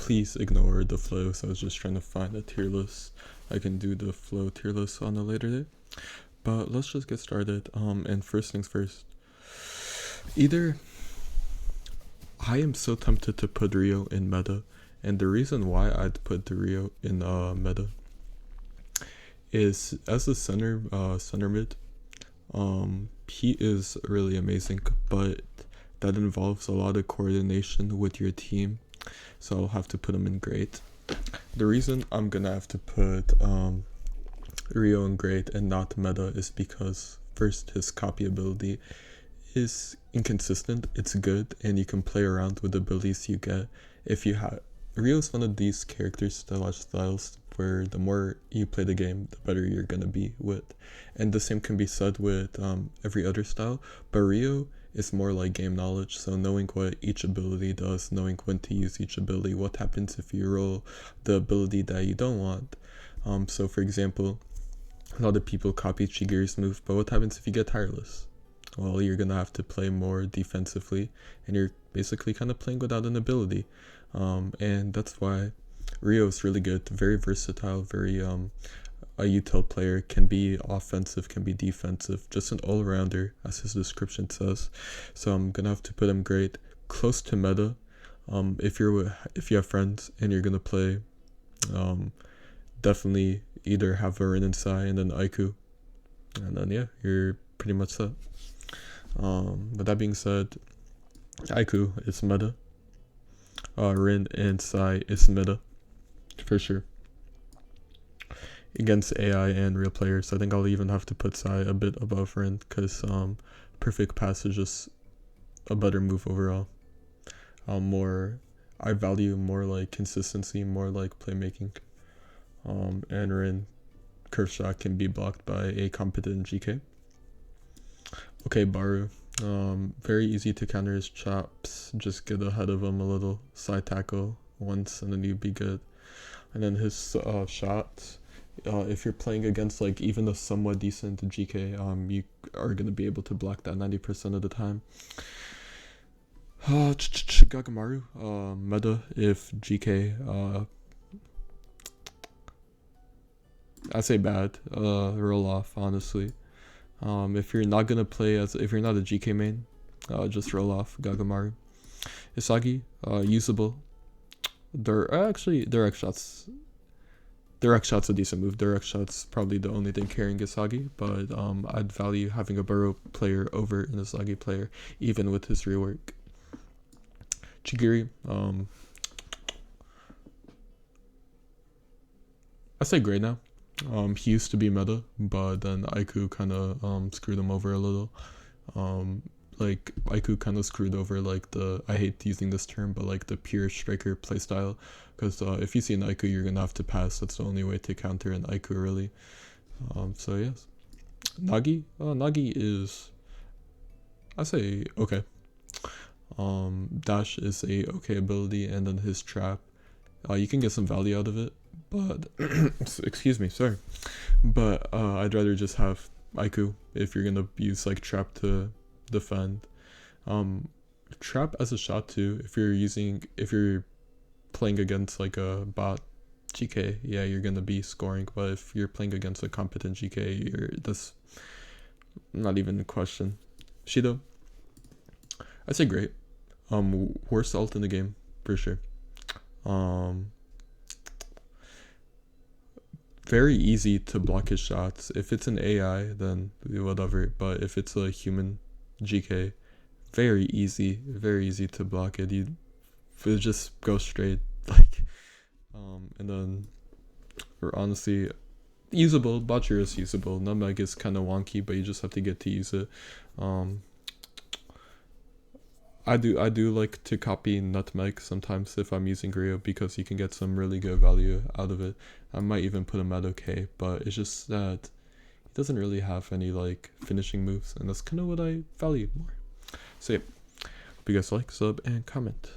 please ignore the flow. So I was just trying to find a tier list. I can do the flow tier list on a later day. But let's just get started. And first things first. Either I am so tempted to put Rio in meta, and the reason why I'd put the Rio in meta is as a center mid. He is really amazing, but that involves a lot of coordination with your team, so I'll have to put him in great. The reason I'm gonna have to put Rio in great and not meta is because first, his copy ability is inconsistent. It's good, and you can play around with the abilities you get. If you have Rio is one of these character styles where the more you play the game, the better you're gonna be with, and the same can be said with every other style. But Rio is more like game knowledge, so knowing what each ability does, knowing when to use each ability, what happens if you roll the ability that you don't want. So for example, a lot of people copy Chigiri's move, but what happens if you get tireless? Well, you're gonna have to play more defensively, and you're basically kind of playing without an ability. And that's why Rio is really good, very versatile, very a util player, can be offensive, can be defensive, just an all-rounder, as his description says. So I'm gonna have to put him great, close to meta. If you have friends and you're gonna play, definitely either have a Rin and Sai and then Aiku, and then yeah, you're pretty much set. With that being said, Aiku is meta. Rin and Sai is meta for sure against AI and real players. I think I'll even have to put Sai a bit above Rin because perfect pass is just a better move overall. I value more like consistency, more like playmaking. And Rin curve shot can be blocked by a competent GK. Okay, Baru. Very easy to counter his chops. Just get ahead of him a little. Side tackle once and then you'd be good. And then his shots. If you're playing against like even a somewhat decent GK, you are gonna be able to block that 90% of the time. Gagamaru, meta if GK. I say bad. Roll off honestly. If you're not gonna play if you're not a GK main, just roll off Gagamaru. Isagi, usable. Direct shots. Direct shot's a decent move. Direct shot's probably the only thing carrying Isagi, but I'd value having a Burrow player over an Isagi player, even with his rework. Chigiri, I say great now. He used to be meta, but then Aiku kind of screwed him over a little. Like Aiku kind of screwed over like I hate using this term, but like the pure striker playstyle. Because if you see an Aiku, you're gonna have to pass. That's the only way to counter an Aiku really. So yes, Nagi. Nagi is, I say okay. Dash is a okay ability, and then his trap. You can get some value out of it, but excuse me, sorry. But I'd rather just have Aiku if you're gonna use like trap to defend. Trap as a shot too. If you're playing against like a bot GK, yeah, you're gonna be scoring. But if you're playing against a competent GK, that's not even a question. Shido, I say great. Worst ult in the game for sure. Very easy to block his shots. If it's an AI, then whatever. But if it's a human GK, very easy to block it. You just go straight, like, and then, or honestly, usable. Botcher is usable. Nutmeg is kind of wonky, but you just have to get to use it. I do like to copy Nutmeg sometimes if I'm using Rio because you can get some really good value out of it. I might even put him at okay, but it's just that he doesn't really have any like finishing moves, and that's kind of what I value more. So yeah, hope you guys like, sub, and comment.